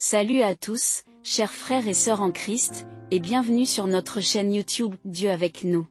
Salut à tous, chers frères et sœurs en Christ, et bienvenue sur notre chaîne YouTube Dieu avec nous.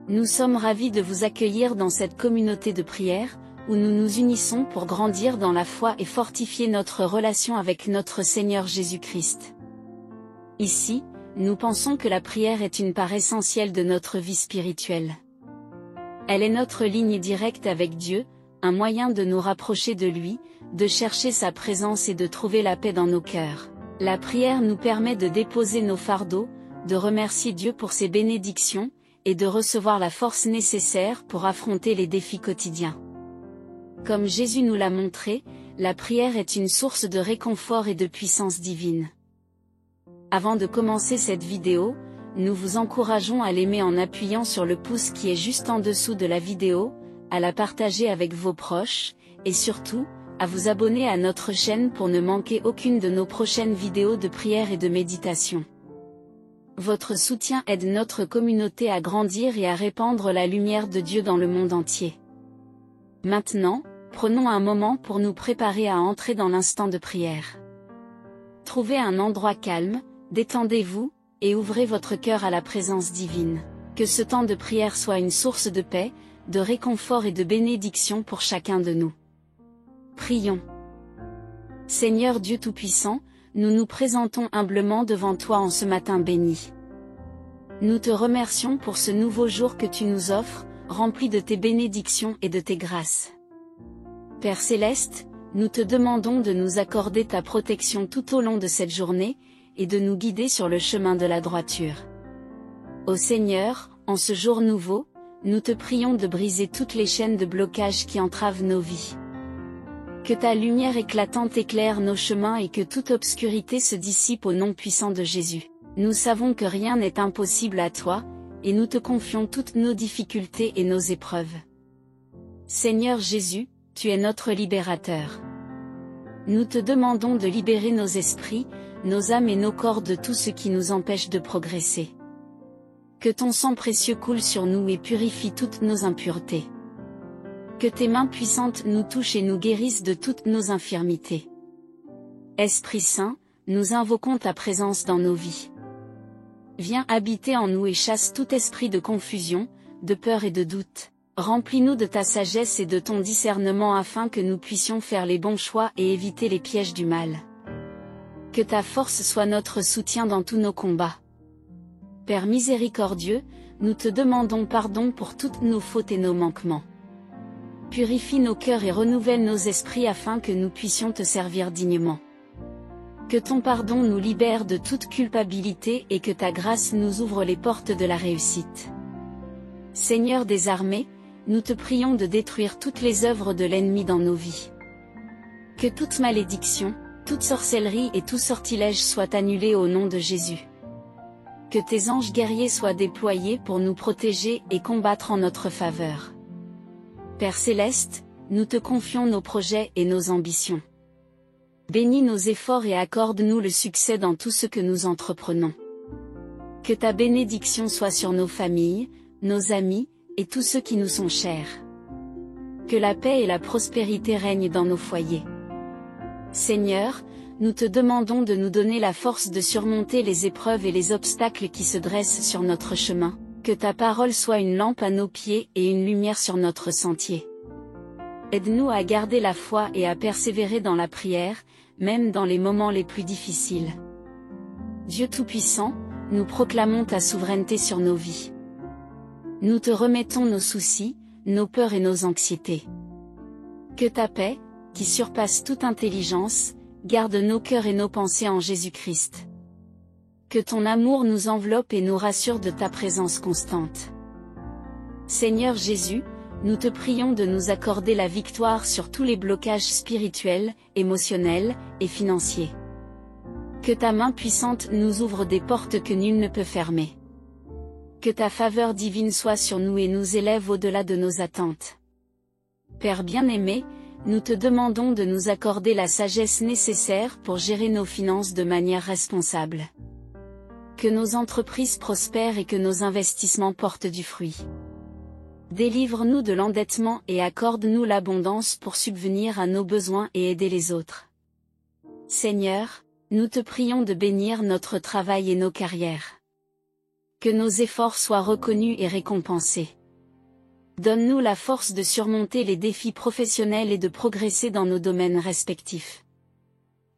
Nous sommes ravis de vous accueillir dans cette communauté de prière, où nous nous unissons pour grandir dans la foi et fortifier notre relation avec notre Seigneur Jésus-Christ. Ici, nous pensons que la prière est une part essentielle de notre vie spirituelle. Elle est notre ligne directe avec Dieu, un moyen de nous rapprocher de lui, de chercher sa présence et de trouver la paix dans nos cœurs. La prière nous permet de déposer nos fardeaux, de remercier Dieu pour ses bénédictions, et de recevoir la force nécessaire pour affronter les défis quotidiens. Comme Jésus nous l'a montré, la prière est une source de réconfort et de puissance divine. Avant de commencer cette vidéo, nous vous encourageons à l'aimer en appuyant sur le pouce qui est juste en dessous de la vidéo, à la partager avec vos proches, et surtout, à vous abonner à notre chaîne pour ne manquer aucune de nos prochaines vidéos de prière et de méditation. Votre soutien aide notre communauté à grandir et à répandre la lumière de Dieu dans le monde entier. Maintenant, prenons un moment pour nous préparer à entrer dans l'instant de prière. Trouvez un endroit calme, détendez-vous, et ouvrez votre cœur à la présence divine. Que ce temps de prière soit une source de paix, de réconfort et de bénédiction pour chacun de nous. Prions. Seigneur Dieu Tout-Puissant, nous nous présentons humblement devant toi en ce matin béni. Nous te remercions pour ce nouveau jour que tu nous offres, rempli de tes bénédictions et de tes grâces. Père Céleste, nous te demandons de nous accorder ta protection tout au long de cette journée, et de nous guider sur le chemin de la droiture. Ô Seigneur, en ce jour nouveau, nous te prions de briser toutes les chaînes de blocage qui entravent nos vies. Que ta lumière éclatante éclaire nos chemins et que toute obscurité se dissipe au nom puissant de Jésus. Nous savons que rien n'est impossible à toi, et nous te confions toutes nos difficultés et nos épreuves. Seigneur Jésus, tu es notre libérateur. Nous te demandons de libérer nos esprits, nos âmes et nos corps de tout ce qui nous empêche de progresser. Que ton sang précieux coule sur nous et purifie toutes nos impuretés. Que tes mains puissantes nous touchent et nous guérissent de toutes nos infirmités. Esprit Saint, nous invoquons ta présence dans nos vies. Viens habiter en nous et chasse tout esprit de confusion, de peur et de doute. Remplis-nous de ta sagesse et de ton discernement afin que nous puissions faire les bons choix et éviter les pièges du mal. Que ta force soit notre soutien dans tous nos combats. Père miséricordieux, nous te demandons pardon pour toutes nos fautes et nos manquements. Purifie nos cœurs et renouvelle nos esprits afin que nous puissions te servir dignement. Que ton pardon nous libère de toute culpabilité et que ta grâce nous ouvre les portes de la réussite. Seigneur des armées, nous te prions de détruire toutes les œuvres de l'ennemi dans nos vies. Que toute malédiction, toute sorcellerie et tout sortilège soient annulés au nom de Jésus. Que tes anges guerriers soient déployés pour nous protéger et combattre en notre faveur. Père Céleste, nous te confions nos projets et nos ambitions. Bénis nos efforts et accorde-nous le succès dans tout ce que nous entreprenons. Que ta bénédiction soit sur nos familles, nos amis, et tous ceux qui nous sont chers. Que la paix et la prospérité règnent dans nos foyers. Seigneur, nous te demandons de nous donner la force de surmonter les épreuves et les obstacles qui se dressent sur notre chemin, que ta parole soit une lampe à nos pieds et une lumière sur notre sentier. Aide-nous à garder la foi et à persévérer dans la prière, même dans les moments les plus difficiles. Dieu Tout-Puissant, nous proclamons ta souveraineté sur nos vies. Nous te remettons nos soucis, nos peurs et nos anxiétés. Que ta paix, qui surpasse toute intelligence, garde nos cœurs et nos pensées en Jésus-Christ. Que ton amour nous enveloppe et nous rassure de ta présence constante. Seigneur Jésus, nous te prions de nous accorder la victoire sur tous les blocages spirituels, émotionnels et financiers. Que ta main puissante nous ouvre des portes que nul ne peut fermer. Que ta faveur divine soit sur nous et nous élève au-delà de nos attentes. Père bien-aimé, nous te demandons de nous accorder la sagesse nécessaire pour gérer nos finances de manière responsable. Que nos entreprises prospèrent et que nos investissements portent du fruit. Délivre-nous de l'endettement et accorde-nous l'abondance pour subvenir à nos besoins et aider les autres. Seigneur, nous te prions de bénir notre travail et nos carrières. Que nos efforts soient reconnus et récompensés. Donne-nous la force de surmonter les défis professionnels et de progresser dans nos domaines respectifs.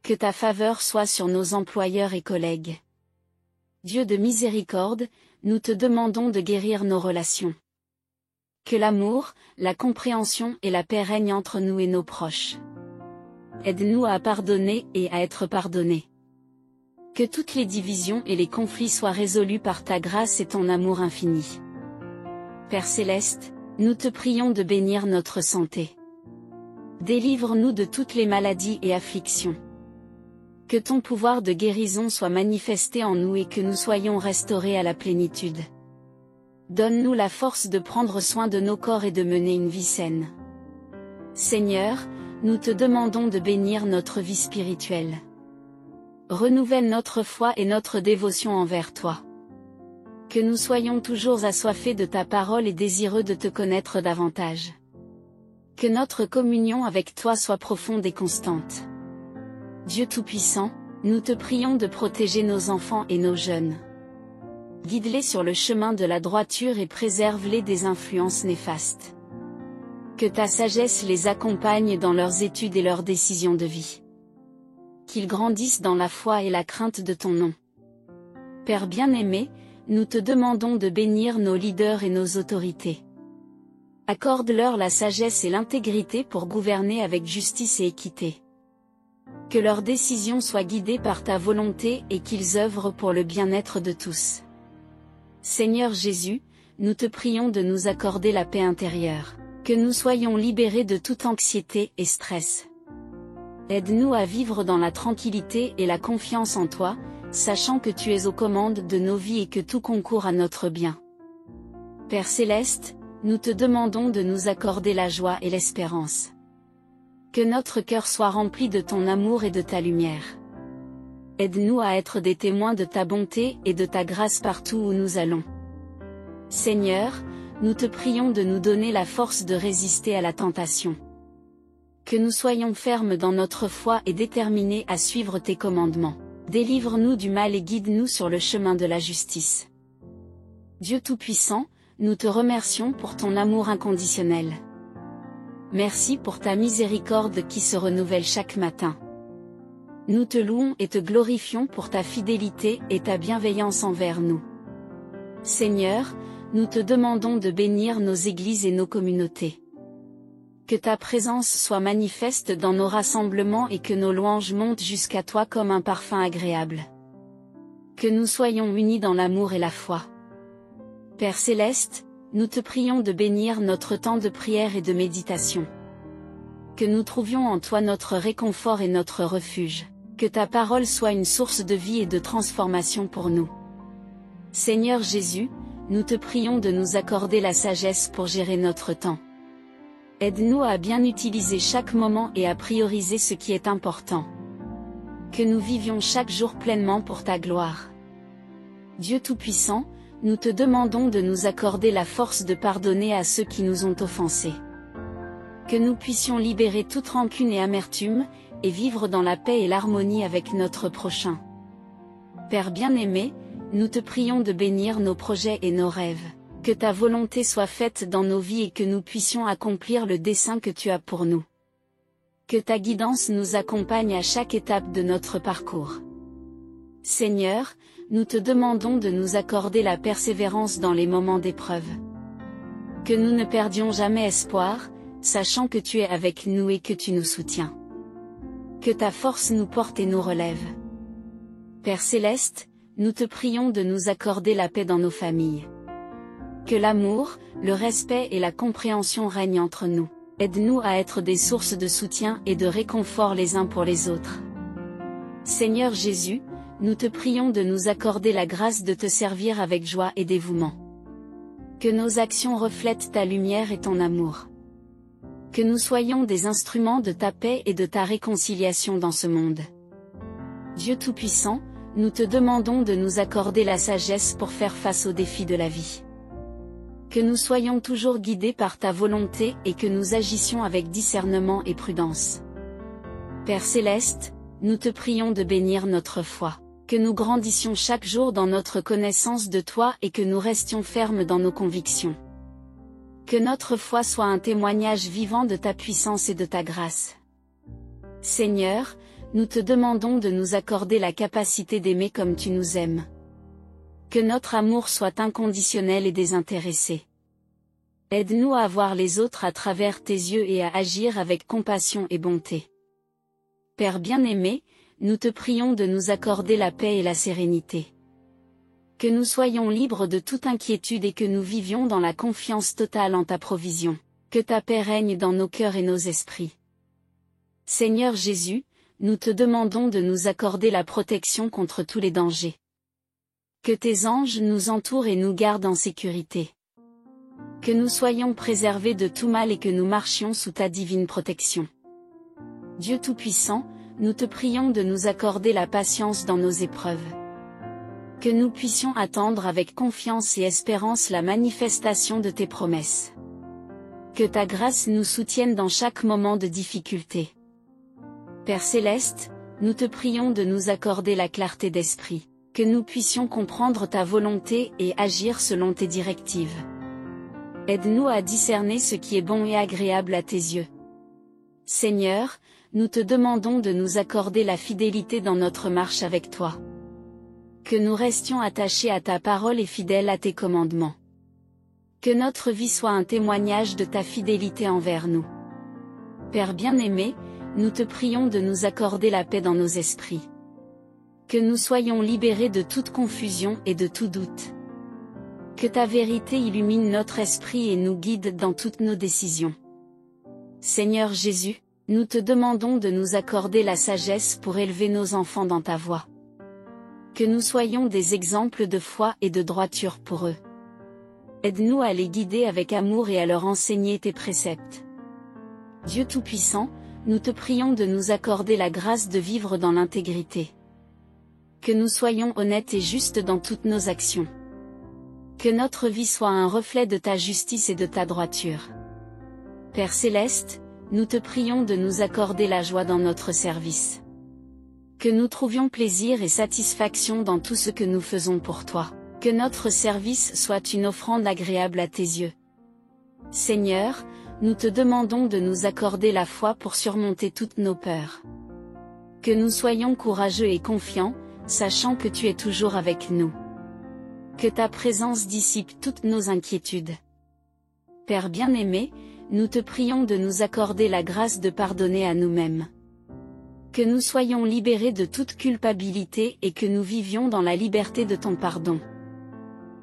Que ta faveur soit sur nos employeurs et collègues. Dieu de miséricorde, nous te demandons de guérir nos relations. Que l'amour, la compréhension et la paix règnent entre nous et nos proches. Aide-nous à pardonner et à être pardonnés. Que toutes les divisions et les conflits soient résolus par ta grâce et ton amour infini. Père céleste, nous te prions de bénir notre santé. Délivre-nous de toutes les maladies et afflictions. Que ton pouvoir de guérison soit manifesté en nous et que nous soyons restaurés à la plénitude. Donne-nous la force de prendre soin de nos corps et de mener une vie saine. Seigneur, nous te demandons de bénir notre vie spirituelle. Renouvelle notre foi et notre dévotion envers toi. Que nous soyons toujours assoiffés de ta parole et désireux de te connaître davantage. Que notre communion avec toi soit profonde et constante. Dieu Tout-Puissant, nous te prions de protéger nos enfants et nos jeunes. Guide-les sur le chemin de la droiture et préserve-les des influences néfastes. Que ta sagesse les accompagne dans leurs études et leurs décisions de vie. Qu'ils grandissent dans la foi et la crainte de ton nom. Père bien-aimé, nous te demandons de bénir nos leaders et nos autorités. Accorde-leur la sagesse et l'intégrité pour gouverner avec justice et équité. Que leurs décisions soient guidées par ta volonté et qu'ils œuvrent pour le bien-être de tous. Seigneur Jésus, nous te prions de nous accorder la paix intérieure, que nous soyons libérés de toute anxiété et stress. Aide-nous à vivre dans la tranquillité et la confiance en toi, sachant que tu es aux commandes de nos vies et que tout concourt à notre bien. Père céleste, nous te demandons de nous accorder la joie et l'espérance. Que notre cœur soit rempli de ton amour et de ta lumière. Aide-nous à être des témoins de ta bonté et de ta grâce partout où nous allons. Seigneur, nous te prions de nous donner la force de résister à la tentation. Que nous soyons fermes dans notre foi et déterminés à suivre tes commandements. Délivre-nous du mal et guide-nous sur le chemin de la justice. Dieu Tout-Puissant, nous te remercions pour ton amour inconditionnel. Merci pour ta miséricorde qui se renouvelle chaque matin. Nous te louons et te glorifions pour ta fidélité et ta bienveillance envers nous. Seigneur, nous te demandons de bénir nos églises et nos communautés. Que ta présence soit manifeste dans nos rassemblements et que nos louanges montent jusqu'à toi comme un parfum agréable. Que nous soyons unis dans l'amour et la foi. Père céleste, nous te prions de bénir notre temps de prière et de méditation. Que nous trouvions en toi notre réconfort et notre refuge. Que ta parole soit une source de vie et de transformation pour nous. Seigneur Jésus, nous te prions de nous accorder la sagesse pour gérer notre temps. Aide-nous à bien utiliser chaque moment et à prioriser ce qui est important. Que nous vivions chaque jour pleinement pour ta gloire. Dieu Tout-Puissant, nous te demandons de nous accorder la force de pardonner à ceux qui nous ont offensés. Que nous puissions libérer toute rancune et amertume, et vivre dans la paix et l'harmonie avec notre prochain. Père bien-aimé, nous te prions de bénir nos projets et nos rêves. Que ta volonté soit faite dans nos vies et que nous puissions accomplir le dessein que tu as pour nous. Que ta guidance nous accompagne à chaque étape de notre parcours. Seigneur, nous te demandons de nous accorder la persévérance dans les moments d'épreuve. Que nous ne perdions jamais espoir, sachant que tu es avec nous et que tu nous soutiens. Que ta force nous porte et nous relève. Père céleste, nous te prions de nous accorder la paix dans nos familles. Que l'amour, le respect et la compréhension règnent entre nous. Aide-nous à être des sources de soutien et de réconfort les uns pour les autres. Seigneur Jésus, nous te prions de nous accorder la grâce de te servir avec joie et dévouement. Que nos actions reflètent ta lumière et ton amour. Que nous soyons des instruments de ta paix et de ta réconciliation dans ce monde. Dieu Tout-Puissant, nous te demandons de nous accorder la sagesse pour faire face aux défis de la vie. Que nous soyons toujours guidés par ta volonté et que nous agissions avec discernement et prudence. Père céleste, nous te prions de bénir notre foi, que nous grandissions chaque jour dans notre connaissance de toi et que nous restions fermes dans nos convictions. Que notre foi soit un témoignage vivant de ta puissance et de ta grâce. Seigneur, nous te demandons de nous accorder la capacité d'aimer comme tu nous aimes. Que notre amour soit inconditionnel et désintéressé. Aide-nous à voir les autres à travers tes yeux et à agir avec compassion et bonté. Père bien-aimé, nous te prions de nous accorder la paix et la sérénité. Que nous soyons libres de toute inquiétude et que nous vivions dans la confiance totale en ta provision. Que ta paix règne dans nos cœurs et nos esprits. Seigneur Jésus, nous te demandons de nous accorder la protection contre tous les dangers. Que tes anges nous entourent et nous gardent en sécurité. Que nous soyons préservés de tout mal et que nous marchions sous ta divine protection. Dieu Tout-Puissant, nous te prions de nous accorder la patience dans nos épreuves. Que nous puissions attendre avec confiance et espérance la manifestation de tes promesses. Que ta grâce nous soutienne dans chaque moment de difficulté. Père Céleste, nous te prions de nous accorder la clarté d'esprit, que nous puissions comprendre ta volonté et agir selon tes directives. Aide-nous à discerner ce qui est bon et agréable à tes yeux. Seigneur, nous te demandons de nous accorder la fidélité dans notre marche avec toi. Que nous restions attachés à ta parole et fidèles à tes commandements. Que notre vie soit un témoignage de ta fidélité envers nous. Père bien-aimé, nous te prions de nous accorder la paix dans nos esprits. Que nous soyons libérés de toute confusion et de tout doute. Que ta vérité illumine notre esprit et nous guide dans toutes nos décisions. Seigneur Jésus, nous te demandons de nous accorder la sagesse pour élever nos enfants dans ta voie. Que nous soyons des exemples de foi et de droiture pour eux. Aide-nous à les guider avec amour et à leur enseigner tes préceptes. Dieu Tout-Puissant, nous te prions de nous accorder la grâce de vivre dans l'intégrité. Que nous soyons honnêtes et justes dans toutes nos actions. Que notre vie soit un reflet de ta justice et de ta droiture. Père Céleste, nous te prions de nous accorder la joie dans notre service. Que nous trouvions plaisir et satisfaction dans tout ce que nous faisons pour toi. Que notre service soit une offrande agréable à tes yeux. Seigneur, nous te demandons de nous accorder la foi pour surmonter toutes nos peurs. Que nous soyons courageux et confiants, sachant que tu es toujours avec nous. Que ta présence dissipe toutes nos inquiétudes. Père bien-aimé, nous te prions de nous accorder la grâce de pardonner à nous-mêmes. Que nous soyons libérés de toute culpabilité et que nous vivions dans la liberté de ton pardon.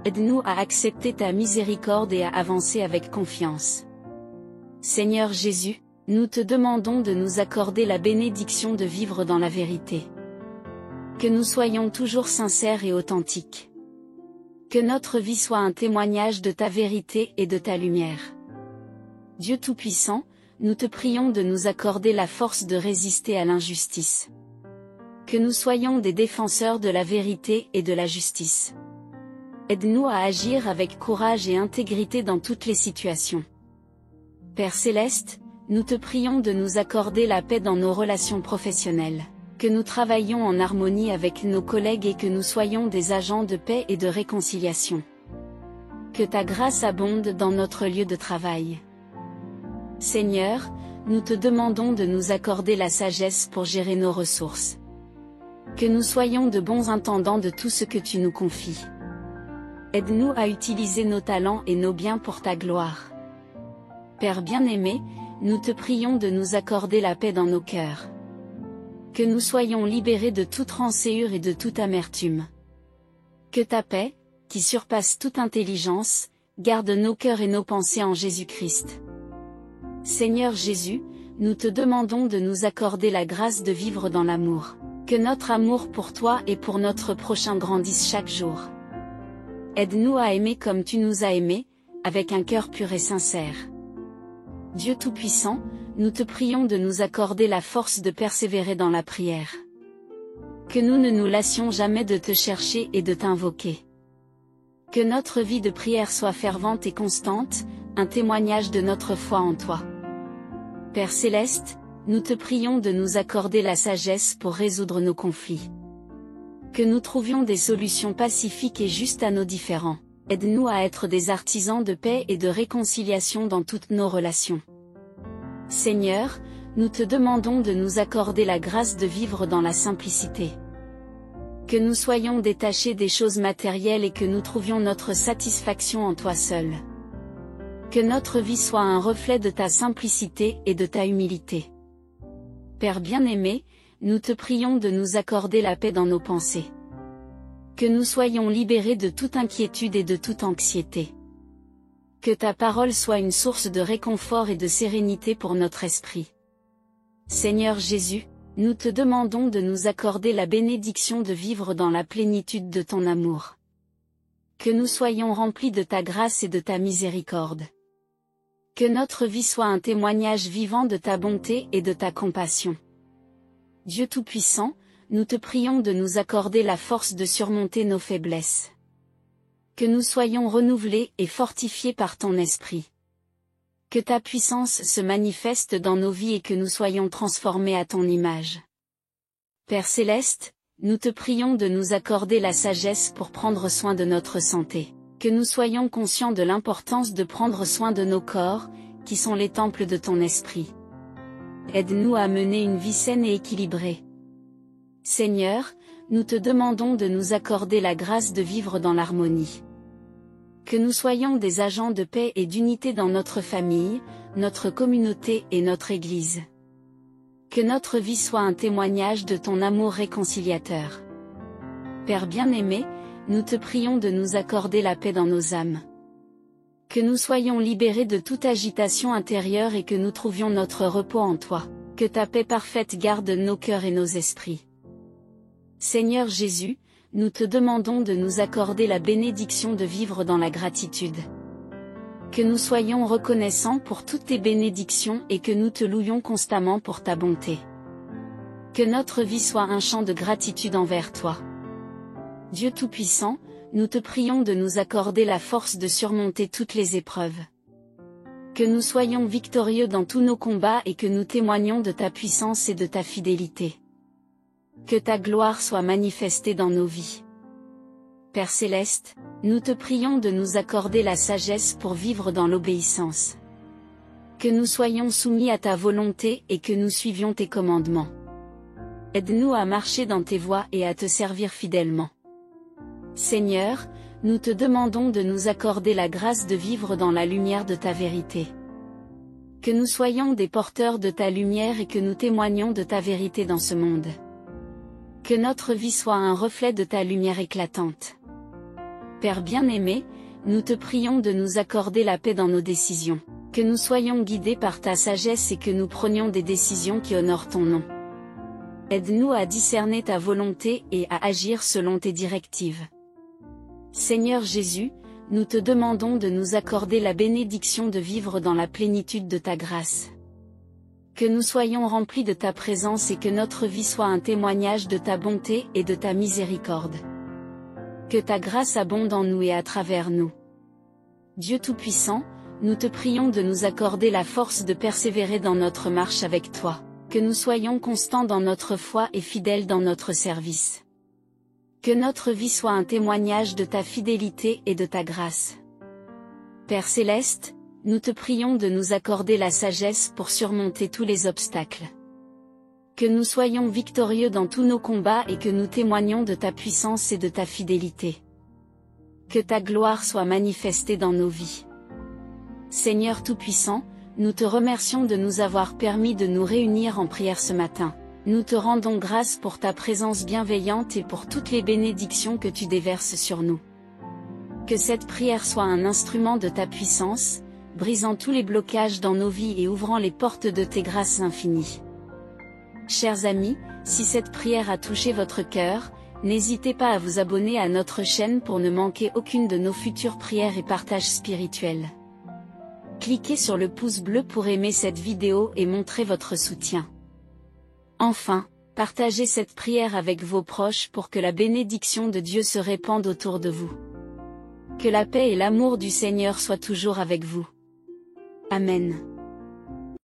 Aide-nous à accepter ta miséricorde et à avancer avec confiance. Seigneur Jésus, nous te demandons de nous accorder la bénédiction de vivre dans la vérité. Que nous soyons toujours sincères et authentiques. Que notre vie soit un témoignage de ta vérité et de ta lumière. Dieu Tout-Puissant, nous te prions de nous accorder la force de résister à l'injustice. Que nous soyons des défenseurs de la vérité et de la justice. Aide-nous à agir avec courage et intégrité dans toutes les situations. Père Céleste, nous te prions de nous accorder la paix dans nos relations professionnelles. Que nous travaillions en harmonie avec nos collègues et que nous soyons des agents de paix et de réconciliation. Que ta grâce abonde dans notre lieu de travail. Seigneur, nous te demandons de nous accorder la sagesse pour gérer nos ressources. Que nous soyons de bons intendants de tout ce que tu nous confies. Aide-nous à utiliser nos talents et nos biens pour ta gloire. Père bien-aimé, nous te prions de nous accorder la paix dans nos cœurs. Que nous soyons libérés de toute rancœur et de toute amertume. Que ta paix, qui surpasse toute intelligence, garde nos cœurs et nos pensées en Jésus-Christ. Seigneur Jésus, nous te demandons de nous accorder la grâce de vivre dans l'amour. Que notre amour pour toi et pour notre prochain grandisse chaque jour. Aide-nous à aimer comme tu nous as aimés, avec un cœur pur et sincère. Dieu Tout-Puissant, nous te prions de nous accorder la force de persévérer dans la prière. Que nous ne nous lassions jamais de te chercher et de t'invoquer. Que notre vie de prière soit fervente et constante, un témoignage de notre foi en toi. Père Céleste, nous te prions de nous accorder la sagesse pour résoudre nos conflits. Que nous trouvions des solutions pacifiques et justes à nos différends. Aide-nous à être des artisans de paix et de réconciliation dans toutes nos relations. Seigneur, nous te demandons de nous accorder la grâce de vivre dans la simplicité. Que nous soyons détachés des choses matérielles et que nous trouvions notre satisfaction en toi seul. Que notre vie soit un reflet de ta simplicité et de ta humilité. Père bien-aimé, nous te prions de nous accorder la paix dans nos pensées. Que nous soyons libérés de toute inquiétude et de toute anxiété. Que ta parole soit une source de réconfort et de sérénité pour notre esprit. Seigneur Jésus, nous te demandons de nous accorder la bénédiction de vivre dans la plénitude de ton amour. Que nous soyons remplis de ta grâce et de ta miséricorde. Que notre vie soit un témoignage vivant de ta bonté et de ta compassion. Dieu Tout-Puissant, nous te prions de nous accorder la force de surmonter nos faiblesses. Que nous soyons renouvelés et fortifiés par ton esprit. Que ta puissance se manifeste dans nos vies et que nous soyons transformés à ton image. Père Céleste, nous te prions de nous accorder la sagesse pour prendre soin de notre santé. Que nous soyons conscients de l'importance de prendre soin de nos corps, qui sont les temples de ton esprit. Aide-nous à mener une vie saine et équilibrée. Seigneur, nous te demandons de nous accorder la grâce de vivre dans l'harmonie. Que nous soyons des agents de paix et d'unité dans notre famille, notre communauté et notre Église. Que notre vie soit un témoignage de ton amour réconciliateur. Père bien-aimé, nous te prions de nous accorder la paix dans nos âmes. Que nous soyons libérés de toute agitation intérieure et que nous trouvions notre repos en toi. Que ta paix parfaite garde nos cœurs et nos esprits. Seigneur Jésus, nous te demandons de nous accorder la bénédiction de vivre dans la gratitude. Que nous soyons reconnaissants pour toutes tes bénédictions et que nous te louions constamment pour ta bonté. Que notre vie soit un chant de gratitude envers toi. Dieu Tout-Puissant, nous te prions de nous accorder la force de surmonter toutes les épreuves. Que nous soyons victorieux dans tous nos combats et que nous témoignions de ta puissance et de ta fidélité. Que ta gloire soit manifestée dans nos vies. Père Céleste, nous te prions de nous accorder la sagesse pour vivre dans l'obéissance. Que nous soyons soumis à ta volonté et que nous suivions tes commandements. Aide-nous à marcher dans tes voies et à te servir fidèlement. Seigneur, nous te demandons de nous accorder la grâce de vivre dans la lumière de ta vérité. Que nous soyons des porteurs de ta lumière et que nous témoignions de ta vérité dans ce monde. Que notre vie soit un reflet de ta lumière éclatante. Père bien-aimé, nous te prions de nous accorder la paix dans nos décisions. Que nous soyons guidés par ta sagesse et que nous prenions des décisions qui honorent ton nom. Aide-nous à discerner ta volonté et à agir selon tes directives. Seigneur Jésus, nous te demandons de nous accorder la bénédiction de vivre dans la plénitude de ta grâce. Que nous soyons remplis de ta présence et que notre vie soit un témoignage de ta bonté et de ta miséricorde. Que ta grâce abonde en nous et à travers nous. Dieu Tout-Puissant, nous te prions de nous accorder la force de persévérer dans notre marche avec toi. Que nous soyons constants dans notre foi et fidèles dans notre service. Que notre vie soit un témoignage de ta fidélité et de ta grâce. Père Céleste, nous te prions de nous accorder la sagesse pour surmonter tous les obstacles. Que nous soyons victorieux dans tous nos combats et que nous témoignions de ta puissance et de ta fidélité. Que ta gloire soit manifestée dans nos vies. Seigneur Tout-Puissant, nous te remercions de nous avoir permis de nous réunir en prière ce matin. Nous te rendons grâce pour ta présence bienveillante et pour toutes les bénédictions que tu déverses sur nous. Que cette prière soit un instrument de ta puissance, brisant tous les blocages dans nos vies et ouvrant les portes de tes grâces infinies. Chers amis, si cette prière a touché votre cœur, n'hésitez pas à vous abonner à notre chaîne pour ne manquer aucune de nos futures prières et partages spirituels. Cliquez sur le pouce bleu pour aimer cette vidéo et montrer votre soutien. Enfin, partagez cette prière avec vos proches pour que la bénédiction de Dieu se répande autour de vous. Que la paix et l'amour du Seigneur soient toujours avec vous. Amen.